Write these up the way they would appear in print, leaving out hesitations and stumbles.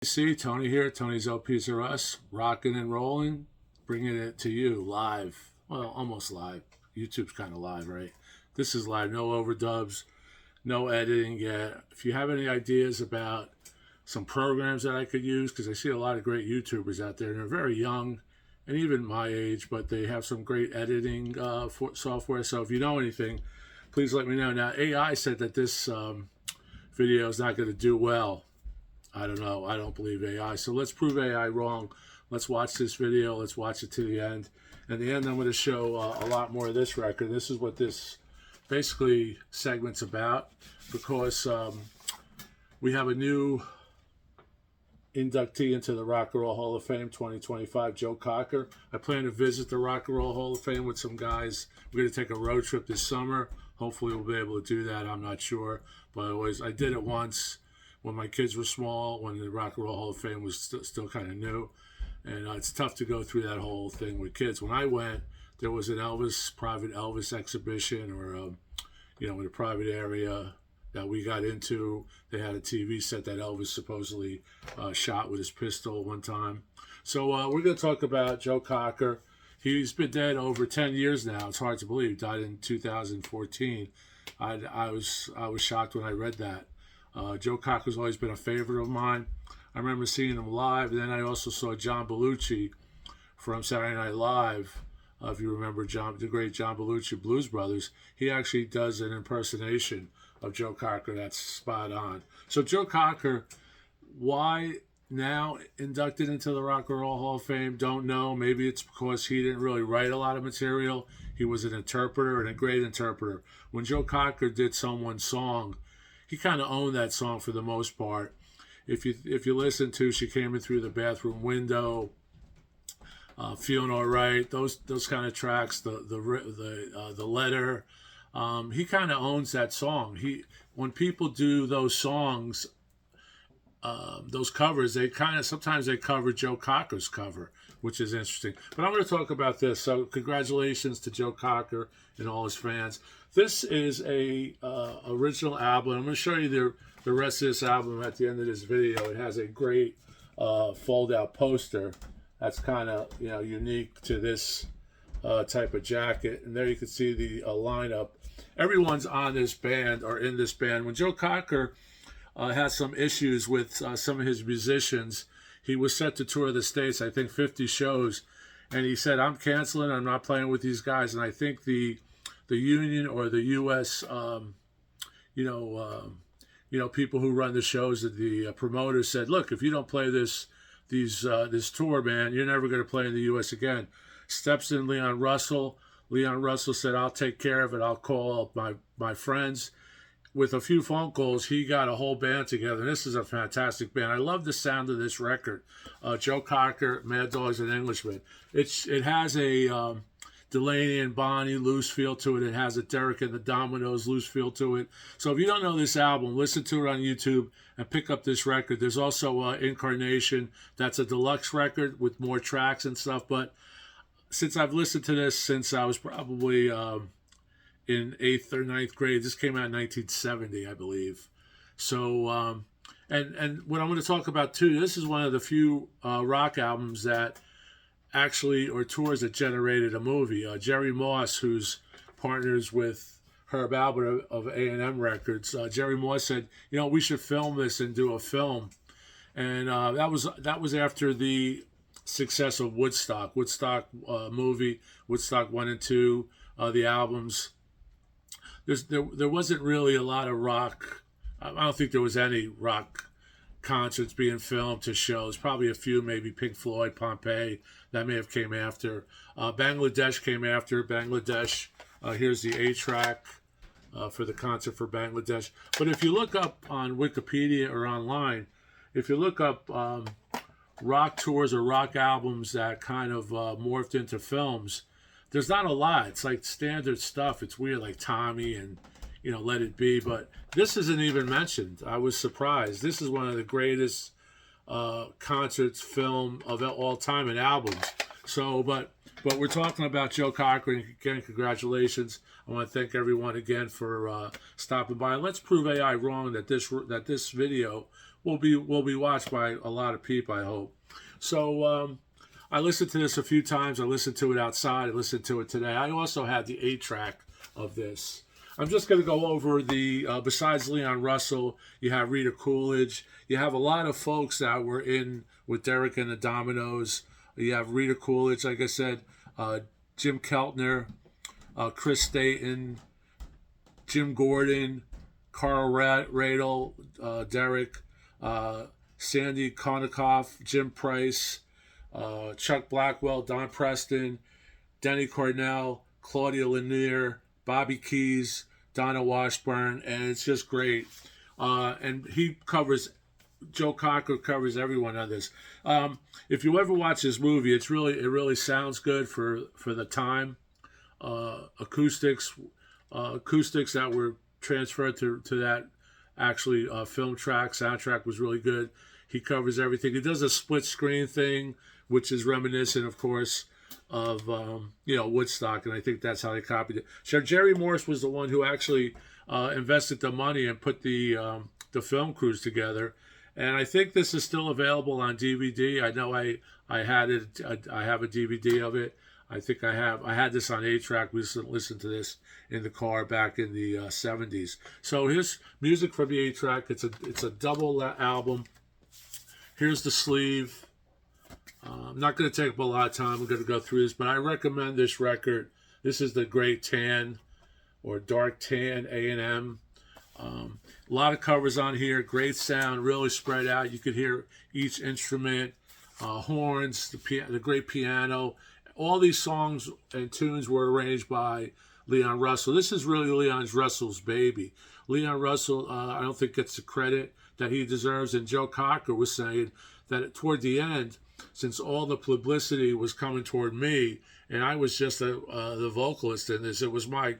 See, Tony here. Tony's LPs are us, rocking and rolling, bringing it to you live. Well, almost live. YouTube's kind of live, right? This is live. No overdubs, no editing yet. If you have any ideas about some programs that I could use, because I see a lot of great YouTubers out there, and they're very young and even my age, but they have some great editing software. So if you know anything, please let me know. Now, AI said that this video is not going to do well. I don't know. I don't believe AI. So let's prove AI wrong. Let's watch this video. Let's watch it to the end. At the end, I'm going to show a lot more of this record. This is what this basically segment's about, because we have a new inductee into the Rock and Roll Hall of Fame 2025, Joe Cocker. I plan to visit the Rock and Roll Hall of Fame with some guys. We're going to take a road trip this summer. Hopefully we'll be able to do that. I'm not sure. But I did it once when my kids were small, when the Rock and Roll Hall of Fame was still kind of new. And it's tough to go through that whole thing with kids. When I went, there was an private Elvis exhibition, or, in a private area that we got into. They had a TV set that Elvis supposedly shot with his pistol one time. So we're going to talk about Joe Cocker. He's been dead over 10 years now. It's hard to believe. Died in 2014. I was shocked when I read that. Joe Cocker's always been a favorite of mine. I remember seeing him live. And then I also saw John Belushi from Saturday Night Live. If you remember the great John Belushi, Blues Brothers, he actually does an impersonation of Joe Cocker that's spot on. So Joe Cocker, why now inducted into the Rock and Roll Hall of Fame? Don't know. Maybe it's because he didn't really write a lot of material. He was an interpreter, and a great interpreter. When Joe Cocker did someone's song, he kind of owned that song for the most part. If you listen to "She Came In Through the Bathroom Window," "Feeling All Right," those kind of tracks, the letter, he kind of owns that song. When people do those songs, those covers, sometimes they cover Joe Cocker's cover, which is interesting. But I'm going to talk about this. So congratulations to Joe Cocker and all his fans. This is a original album. I'm going to show you the rest of this album at the end of this video. It has a great fold-out poster that's kind of unique to this type of jacket. And there you can see the lineup. Everyone's on this band or in this band. When Joe Cocker had some issues with some of his musicians, he was set to tour the States, I think 50 shows, and he said, "I'm canceling. I'm not playing with these guys." And I think the union or the U.S. People who run the shows, the promoters said, "Look, if you don't play this tour, man, you're never going to play in the U.S. again." Steps in Leon Russell. Leon Russell said, "I'll take care of it. I'll call up my friends." With a few phone calls, he got a whole band together. This is a fantastic band. I love the sound of this record. Joe Cocker, Mad Dogs, and Englishmen. It has a Delaney and Bonnie loose feel to it. It has a Derek and the Dominoes loose feel to it. So if you don't know this album, listen to it on YouTube and pick up this record. There's also Incarnation. That's a deluxe record with more tracks and stuff. But since I've listened to this since I was probably in 8th or 9th grade, this came out in 1970, I believe. So, and what I'm going to talk about too, this is one of the few rock albums that actually, or tours that generated a movie. Jerry Moss, who's partners with Herb Alpert of A&M Records, Jerry Moss said, we should film this and do a film. And that was after the success of Woodstock movie, Woodstock 1 and 2, the albums. There wasn't really a lot of rock. I don't think there was any rock concerts being filmed to shows. Probably a few, maybe Pink Floyd, Pompeii. That may have came after. Bangladesh came after. Bangladesh. Here's the A-track for the concert for Bangladesh. But if you look up on Wikipedia or online, if you look up rock tours or rock albums that kind of morphed into films, there's not a lot. It's like standard stuff. It's weird, like Tommy and Let It Be. But this isn't even mentioned. I was surprised. This is one of the greatest concerts, film of all time, and albums. So, but we're talking about Joe Cocker. And again, congratulations. I want to thank everyone again for stopping by. And let's prove AI wrong that this video will be watched by a lot of people, I hope. So I listened to this a few times. I listened to it outside. I listened to it today. I also had the 8-track of this. I'm just going to go over the, besides Leon Russell, you have Rita Coolidge. You have a lot of folks that were in with Derek and the Dominoes. You have Rita Coolidge, like I said, Jim Keltner, Chris Staten, Jim Gordon, Carl Radel, Derek, Sandy Konikoff, Jim Price, Chuck Blackwell, Don Preston, Denny Cornell, Claudia Lanier, Bobby Keys, Donna Washburn, and it's just great. And Joe Cocker covers everyone on this. If you ever watch this movie, it really sounds good for the time. Acoustics that were transferred to that actually film track, soundtrack was really good. He covers everything. He does a split screen thing, which is reminiscent, of course, of Woodstock, and I think that's how they copied it. So Jerry Morse was the one who actually invested the money and put the film crews together. And I think this is still available on DVD. I know I had it. I have a DVD of it. I think I had this on 8-track. We listened to this in the car back in the 70s. So here's music from the 8-track. It's a double album. Here's the sleeve. I'm not going to take up a lot of time. I'm going to go through this, but I recommend this record. This is the Great Tan or Dark Tan A&M. A lot of covers on here. Great sound, really spread out. You could hear each instrument, horns, the great piano. All these songs and tunes were arranged by Leon Russell. This is really Leon Russell's baby. Leon Russell, I don't think gets the credit that he deserves. And Joe Cocker was saying that toward the end, since all the publicity was coming toward me, and I was just the vocalist in this, it was my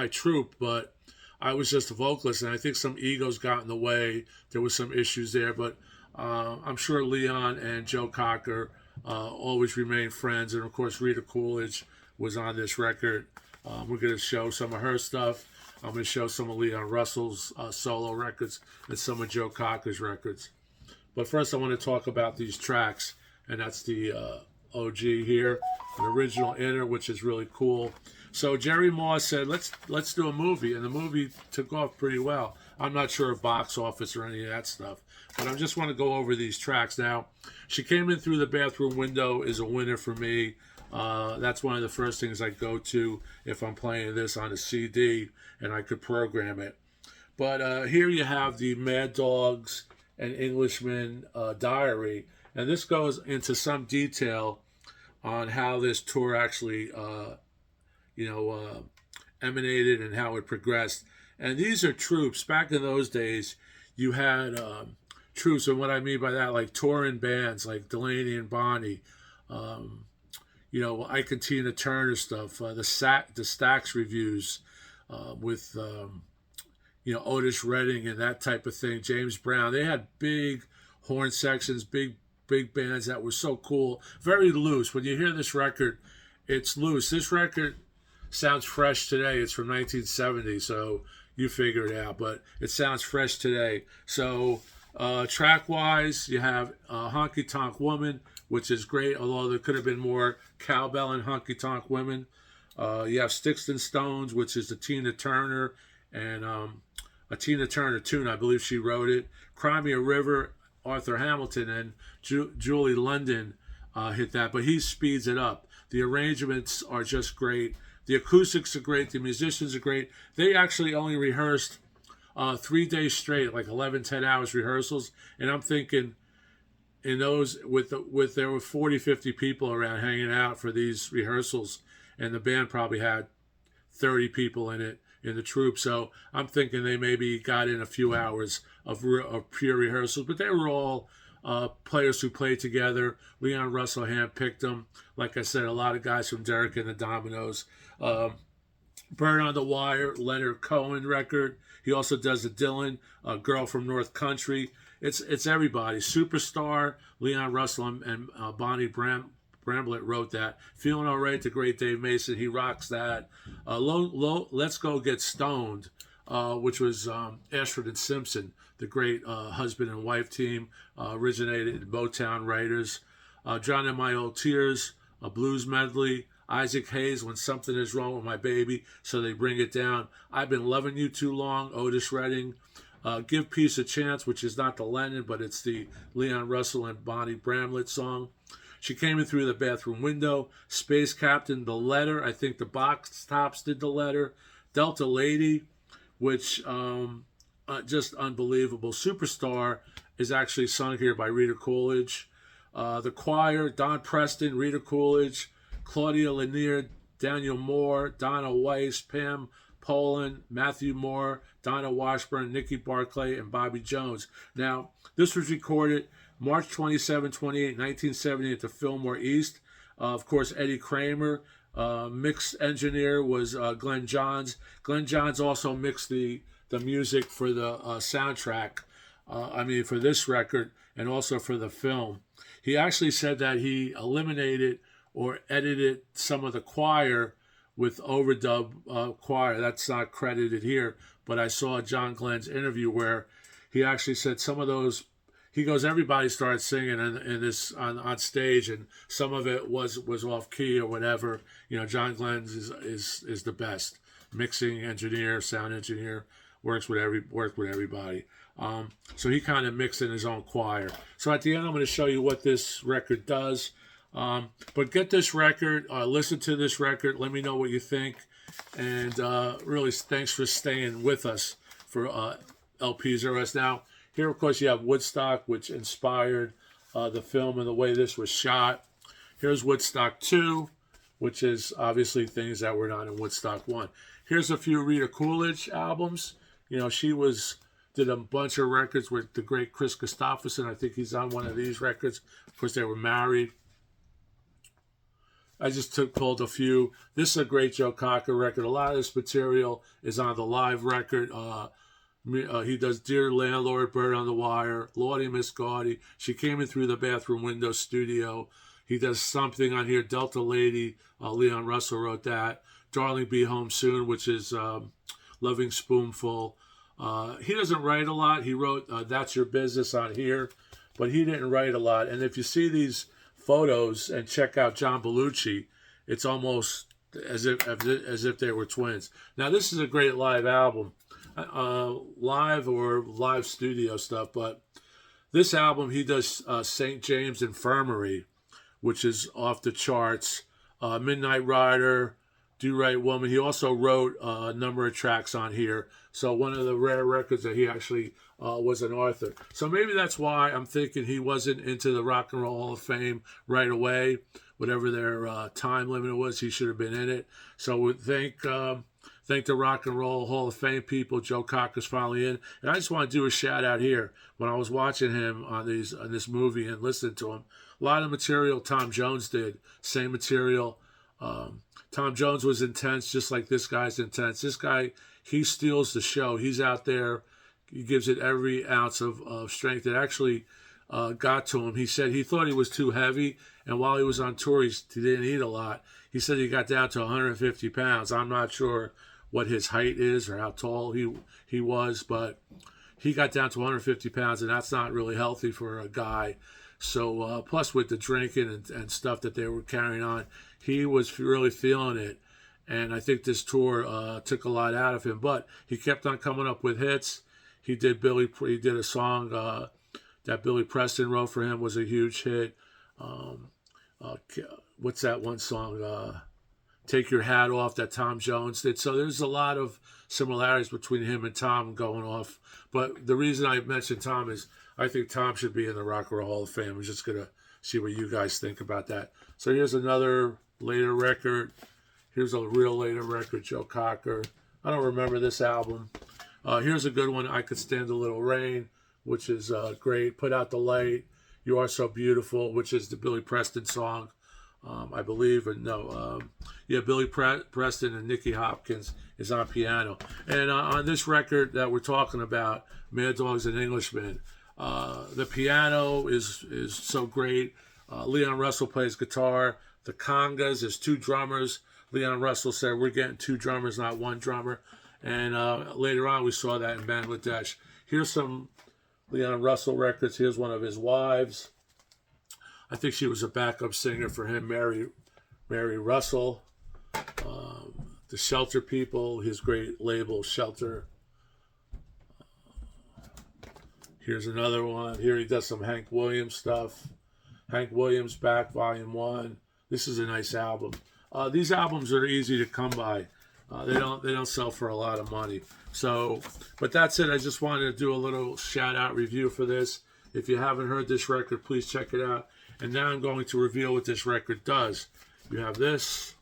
troupe, but I was just a vocalist, and I think some egos got in the way. There was some issues there, but I'm sure Leon and Joe Cocker always remain friends. And of course, Rita Coolidge was on this record. We're going to show some of her stuff. I'm going to show some of Leon Russell's solo records and some of Joe Cocker's records. But first, I want to talk about these tracks, and that's the OG here, an original inner, which is really cool. So Jerry Moss said, let's do a movie, and the movie took off pretty well. I'm not sure of box office or any of that stuff, but I just want to go over these tracks. Now, She Came In Through the Bathroom Window is a winner for me. That's one of the first things I go to if I'm playing this on a CD, and I could program it. But here you have the Mad Dogs and Englishmen diary, and this goes into some detail on how this tour actually emanated and how it progressed. And these are troops. Back in those days, you had troops, and what I mean by that, like touring bands like Delaney and Bonnie, Ike and Tina Turner stuff, the Stax reviews with Otis Redding and that type of thing, James Brown. They had big horn sections, big bands that were so cool, very loose. When you hear this record, it's loose. This record sounds fresh today. It's from 1970, so you figure it out, but it sounds fresh today. So track-wise, you have Honky Tonk Woman, which is great, although there could have been more cowbell in Honky Tonk Women. You have Sticks and Stones, which is the Tina Turner, and a Tina Turner tune. I believe she wrote it. Cry Me a River, Arthur Hamilton, and Julie London hit that, but he speeds it up. The arrangements are just great. The acoustics are great. The musicians are great. They actually only rehearsed 3 days straight, like 11, 10 hours rehearsals. And I'm thinking in those, there were 40, 50 people around hanging out for these rehearsals. And the band probably had 30 people in it, in the troupe. So I'm thinking they maybe got in a few hours of pure rehearsals. But they were all players who played together. Leon Russell handpicked them. Like I said, a lot of guys from Derek and the Dominoes. Bird on the Wire, Leonard Cohen record. He also does a Dylan, a Girl from North Country. It's everybody. Superstar, Leon Russell and Bonnie Bramblett wrote that. Feeling All Right, the great Dave Mason, he rocks that. Let's Go Get Stoned, which was Ashford and Simpson, the great husband and wife team, originated in Motown writers. Drowning My Old Tears, a blues medley. Isaac Hayes, When Something Is Wrong with My Baby, so they bring it down. I've Been Loving You Too Long, Otis Redding. Give Peace a Chance, which is not the Lennon, but it's the Leon Russell and Bonnie Bramlett song. She Came In Through the Bathroom Window. Space Captain, The Letter. I think the Box Tops did The Letter. Delta Lady, which just unbelievable. Superstar is actually sung here by Rita Coolidge. The Choir, Don Preston, Rita Coolidge, Claudia Lanier, Daniel Moore, Donna Weiss, Pam Poland, Matthew Moore, Donna Washburn, Nikki Barclay, and Bobby Jones. Now, this was recorded March 27, 28, 1970 at the Fillmore East. Of course, Eddie Kramer. Mix engineer was Glenn Johns. Glenn Johns also mixed the music for the soundtrack, for this record, and also for the film. He actually said that he eliminated or edited some of the choir with overdub choir. That's not credited here, but I saw John Glenn's interview where he actually said some of those. He goes, everybody started singing in this on stage, and some of it was off key or whatever. You know, John Glenn is the best mixing engineer, sound engineer, works with everybody. So he kind of mixed in his own choir. So at the end, I'm going to show you what this record does. But get this record, listen to this record, let me know what you think, and really thanks for staying with us for LPs ROS. Now, here, of course, you have Woodstock, which inspired the film and the way this was shot. Here's Woodstock 2, which is obviously things that were not in Woodstock 1. Here's a few Rita Coolidge albums. You know, she did a bunch of records with the great Chris Christopherson. I think he's on one of these records. Of course, they were married. I just pulled a few. This is a great Joe Cocker record. A lot of this material is on the live record. He does Dear Landlord, Bird on the Wire, Lordy Miss Gaudy, She Came In Through the Bathroom Window Studio. He does something on here, Delta Lady, Leon Russell wrote that. Darling Be Home Soon, which is Loving Spoonful. He doesn't write a lot. He wrote That's Your Business on here, but he didn't write a lot. And if you see these photos and check out John Belushi, it's almost as if they were twins. Now, this is a great live album. Live or live studio stuff, but this album he does St. James Infirmary, which is off the charts. Midnight Rider, Do Right Woman. He also wrote a number of tracks on here, so one of the rare records that he actually was an author. So maybe that's why I'm thinking he wasn't into the Rock and Roll Hall of Fame right away. Whatever their time limit was, he should have been in it. So we thank the Rock and Roll Hall of Fame people. Joe Cocker's finally in. And I just want to do a shout out here. When I was watching him on this movie and listening to him, a lot of material Tom Jones did. Same material. Tom Jones was intense, just like this guy's intense. This guy, he steals the show. He's out there. He gives it every ounce of strength. It actually got to him. He said he thought he was too heavy, and while he was on tour, he didn't eat a lot. He said he got down to 150 pounds. I'm not sure what his height is or how tall he was, but he got down to 150 pounds, and that's not really healthy for a guy. So plus with the drinking and stuff that they were carrying on, he was really feeling it. And I think this tour took a lot out of him, but he kept on coming up with hits. He did a song that Billy Preston wrote for him, was a huge hit. What's that one song? Take Your Hat Off, that Tom Jones did. So there's a lot of similarities between him and Tom going off. But the reason I mentioned Tom is I think Tom should be in the Rock and Roll Hall of Fame. I'm just going to see what you guys think about that. So here's another later record. Here's a real later record, Joe Cocker. I don't remember this album. Here's a good one, I Could Stand a Little Rain, which is great. Put Out the Light, You Are So Beautiful, which is the Billy Preston song, I believe. Billy Preston and Nicky Hopkins is on piano. And on this record that we're talking about, Mad Dogs and Englishmen, the piano is so great. Leon Russell plays guitar. The congas, there's two drummers. Leon Russell said, we're getting two drummers, not one drummer. And later on, we saw that in Bangladesh. Here's some Leon Russell records. Here's one of his wives. I think she was a backup singer for him, Mary Russell. The Shelter People, his great label, Shelter. Here's another one. Here he does some Hank Williams stuff. Hank Williams Back, Volume 1. This is a nice album. These albums are easy to come by. They don't sell for a lot of money. So, but that's it. I just wanted to do a little shout-out review for this. If you haven't heard this record, please check it out. And now I'm going to reveal what this record does. You have this.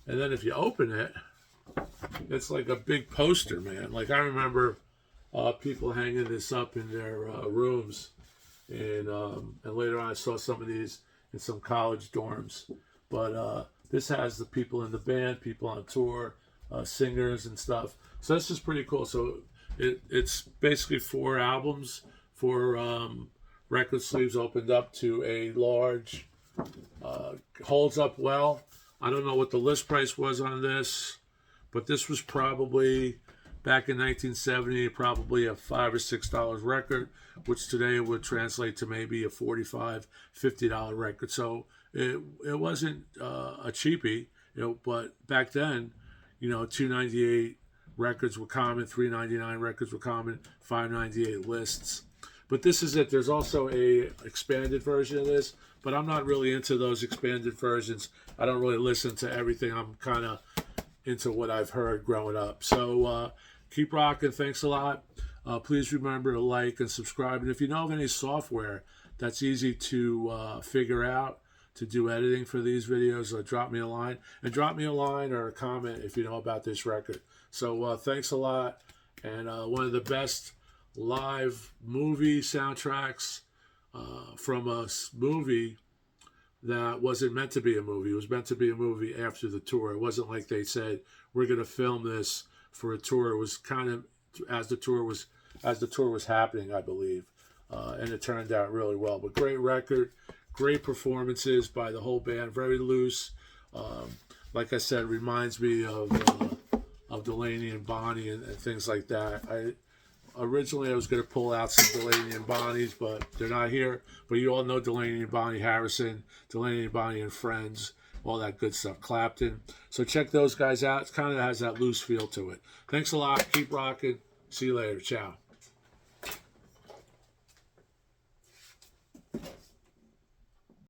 And then if you open it, it's like a big poster, man. Like I remember people hanging this up in their rooms. And later on I saw some of these in some college dorms. But this has the people in the band, people on tour, singers and stuff. So this is pretty cool. So it's basically 4 albums, 4 record sleeves opened up to a large, holds up well. I don't know what the list price was on this, but this was probably, back in 1970, probably a $5 or $6 record, which today would translate to maybe a $45, $50 record. So it wasn't a cheapie, but back then, $2.98 records were common, $3.99 records were common, $5.98 lists. But this is it. There's also a expanded version of this, but I'm not really into those expanded versions. I don't really listen to everything. I'm kind of into what I've heard growing up. So keep rocking. Thanks a lot. Please remember to like and subscribe. And if you know of any software that's easy to figure out to do editing for these videos, drop me a line. And drop me a line or a comment if you know about this record. So thanks a lot. And one of the best live movie soundtracks from a movie that wasn't meant to be a movie. It was meant to be a movie after the tour. It wasn't like they said, we're going to film this for a tour. It was kind of as the tour was happening, I believe. And it turned out really well. But great record, great performances by the whole band, very loose. Like I said, reminds me of Delaney and Bonnie and things like that. Originally, I was going to pull out some Delaney and Bonnies, but they're not here. But you all know Delaney and Bonnie Harrison, Delaney and Bonnie and Friends, all that good stuff, Clapton. So check those guys out. It kind of has that loose feel to it. Thanks a lot. Keep rocking. See you later. Ciao.